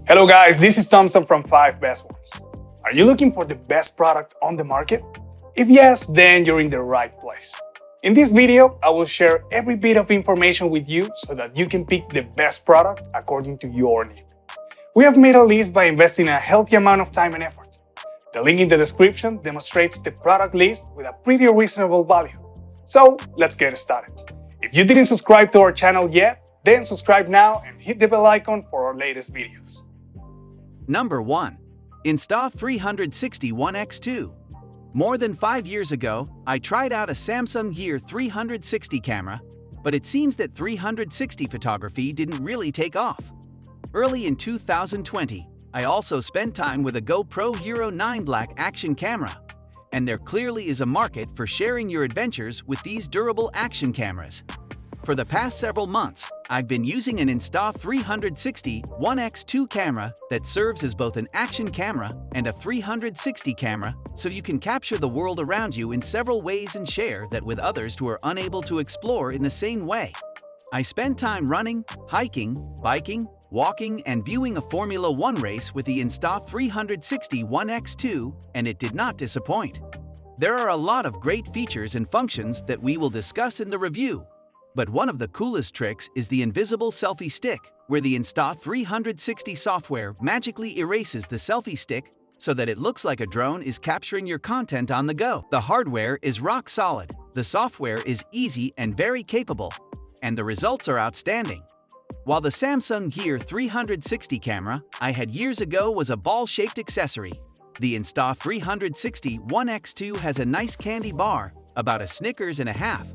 Hello guys, this is Thompson from 5 Best Ones. Are you looking for the best product on the market? If yes, then you're in the right place. In this video, I will share every bit of information with you so that you can pick the best product according to your need. We have made a list by investing a healthy amount of time and effort. The link in the description demonstrates the product list with a pretty reasonable value. So let's get started. If you didn't subscribe to our channel yet, then subscribe now and hit the bell icon for our latest videos. Number 1. Insta360 ONE X2. More than 5 years ago, I tried out a Samsung Gear 360 camera, but it seems that 360 photography didn't really take off. Early in 2020, I also spent time with a GoPro Hero 9 Black action camera, and there clearly is a market for sharing your adventures with these durable action cameras. For the past several months, I've been using an Insta360 ONE X2 camera that serves as both an action camera and a 360 camera, so you can capture the world around you in several ways and share that with others who are unable to explore in the same way. I spend time running, hiking, biking, walking, and viewing a Formula 1 race with the Insta360 ONE X2, and it did not disappoint. There are a lot of great features and functions that we will discuss in the review. But one of the coolest tricks is the invisible selfie stick, where the Insta360 software magically erases the selfie stick so that it looks like a drone is capturing your content on the go. The hardware is rock solid, the software is easy and very capable, and the results are outstanding. While the Samsung Gear 360 camera I had years ago was a ball-shaped accessory, the Insta360 ONE X2 has a nice candy bar, about a Snickers and a half,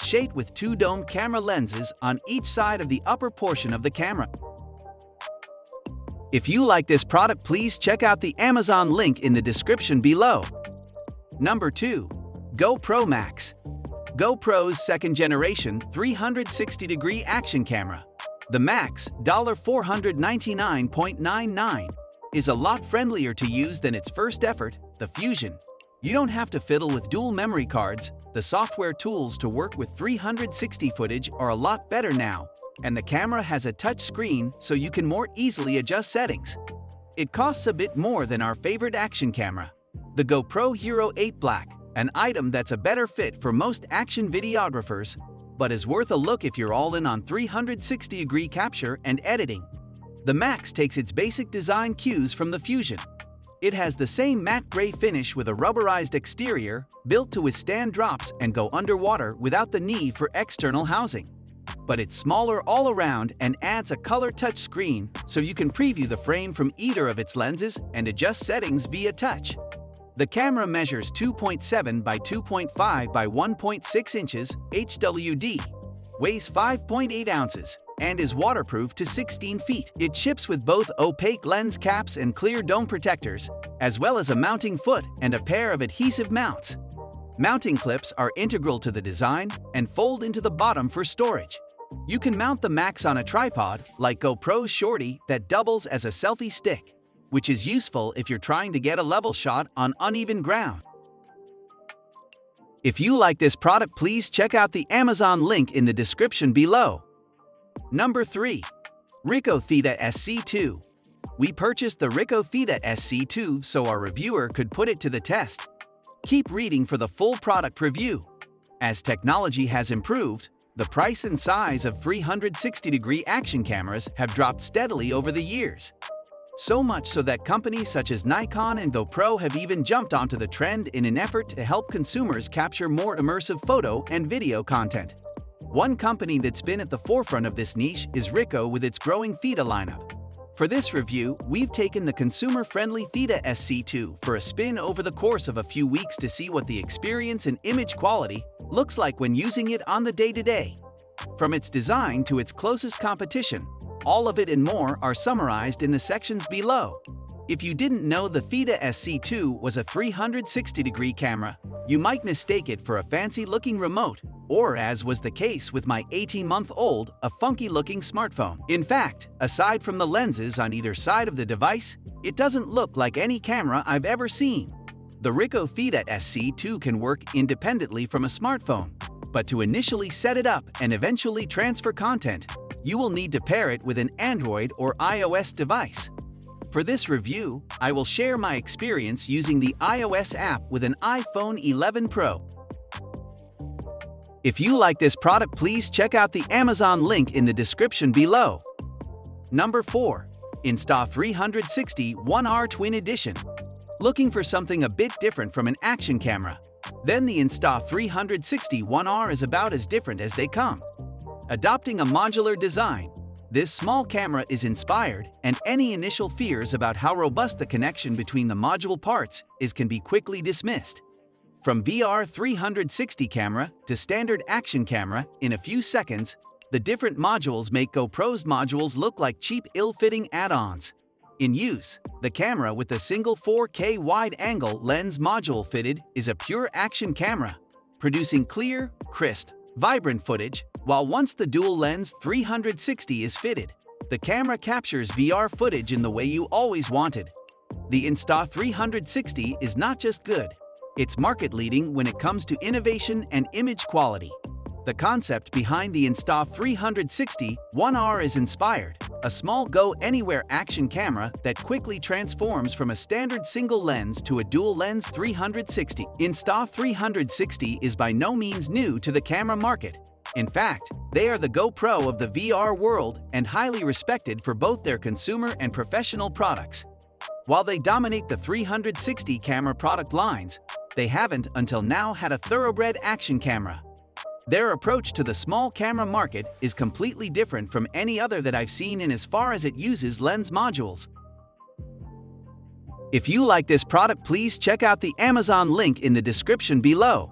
shaped with 2 domed camera lenses on each side of the upper portion of the camera. If you like this product, please check out the Amazon link in the description below. Number 2. GoPro MAX. GoPro's second-generation 360-degree action camera. The Max, $499.99, is a lot friendlier to use than its first effort, the Fusion. You don't have to fiddle with dual memory cards. The software tools to work with 360 footage are a lot better now, and the camera has a touch screen so you can more easily adjust settings. It costs a bit more than our favorite action camera, the GoPro Hero 8 Black, an item that's a better fit for most action videographers, but is worth a look if you're all in on 360-degree capture and editing. The Max takes its basic design cues from the Fusion. It has the same matte gray finish with a rubberized exterior, built to withstand drops and go underwater without the need for external housing. But it's smaller all around and adds a color touch screen so you can preview the frame from either of its lenses and adjust settings via touch. The camera measures 2.7 by 2.5 by 1.6 inches HWD, weighs 5.8 ounces, and is waterproof to 16 feet. It ships with both opaque lens caps and clear dome protectors, as well as a mounting foot and a pair of adhesive mounts. Mounting clips are integral to the design and fold into the bottom for storage. You can mount the Max on a tripod, like GoPro's Shorty, that doubles as a selfie stick, which is useful if you're trying to get a level shot on uneven ground. If you like this product, please check out the Amazon link in the description below. Number 3. Ricoh Theta SC2. We purchased the Ricoh Theta SC2 so our reviewer could put it to the test. Keep reading for the full product review. As technology has improved, the price and size of 360-degree action cameras have dropped steadily over the years. So much so that companies such as Nikon and GoPro have even jumped onto the trend in an effort to help consumers capture more immersive photo and video content. One company that's been at the forefront of this niche is Ricoh with its growing Theta lineup. For this review, we've taken the consumer-friendly Theta SC2 for a spin over the course of a few weeks to see what the experience and image quality looks like when using it on the day-to-day. From its design to its closest competition, all of it and more are summarized in the sections below. If you didn't know the Theta SC2 was a 360-degree camera, you might mistake it for a fancy-looking remote, or as was the case with my 18-month-old, a funky-looking smartphone. In fact, aside from the lenses on either side of the device, it doesn't look like any camera I've ever seen. The Ricoh Theta SC2 can work independently from a smartphone, but to initially set it up and eventually transfer content, you will need to pair it with an Android or iOS device. For this review, I will share my experience using the iOS app with an iPhone 11 Pro. If you like this product, please check out the Amazon link in the description below. Number 4. Insta360 ONE R Twin Edition. Looking for something a bit different from an action camera? Then the Insta360 ONE R is about as different as they come. Adopting a modular design, this small camera is inspired, and any initial fears about how robust the connection between the module parts can be quickly dismissed. From VR 360 camera to standard action camera, in a few seconds, the different modules make GoPro's modules look like cheap, ill-fitting add-ons. In use, the camera with the single 4K wide-angle lens module fitted is a pure action camera, producing clear, crisp, vibrant footage, while once the dual lens 360 is fitted, the camera captures VR footage in the way you always wanted. The Insta360 is not just good, it's market-leading when it comes to innovation and image quality. The concept behind the Insta360 ONE R is inspired, a small go-anywhere action camera that quickly transforms from a standard single lens to a dual lens 360. Insta360 is by no means new to the camera market. In fact, they are the GoPro of the VR world and highly respected for both their consumer and professional products. While they dominate the 360 camera product lines, they haven't until now had a thoroughbred action camera. Their approach to the small camera market is completely different from any other that I've seen in as far as it uses lens modules. If you like this product, please check out the Amazon link in the description below.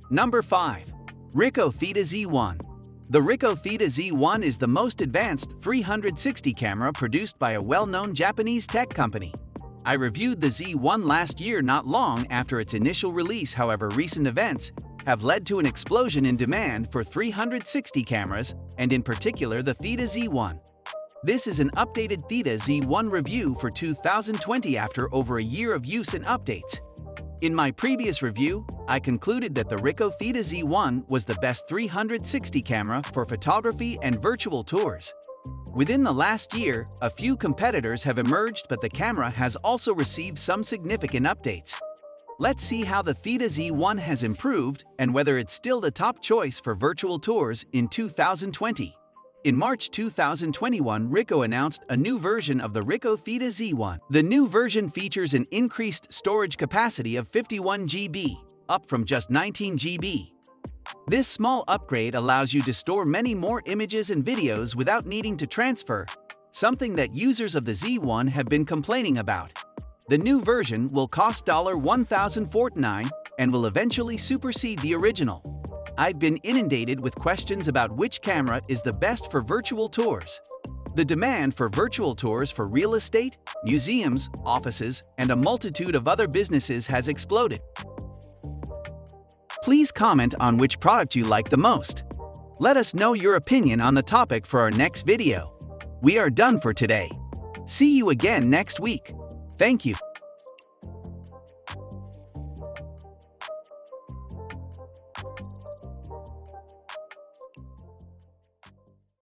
Number 5. Ricoh Theta Z1. The Ricoh Theta Z1 is the most advanced 360 camera produced by a well-known Japanese tech company. I reviewed the Z1 last year, not long after its initial release. However, recent events have led to an explosion in demand for 360 cameras, and in particular the Theta Z1. This is an updated Theta Z1 review for 2020 after over a year of use and updates. In my previous review, I concluded that the Ricoh Theta Z1 was the best 360 camera for photography and virtual tours. Within the last year, a few competitors have emerged, but the camera has also received some significant updates. Let's see how the Theta Z1 has improved and whether it's still the top choice for virtual tours in 2020. In March 2021, Ricoh announced a new version of the Ricoh Theta Z1. The new version features an increased storage capacity of 51 GB, up from just 19 GB. This small upgrade allows you to store many more images and videos without needing to transfer, something that users of the Z1 have been complaining about. The new version will cost $1,049 and will eventually supersede the original. I've been inundated with questions about which camera is the best for virtual tours. The demand for virtual tours for real estate, museums, offices, and a multitude of other businesses has exploded. Please comment on which product you like the most. Let us know your opinion on the topic for our next video. We are done for today. See you again next week. Thank you.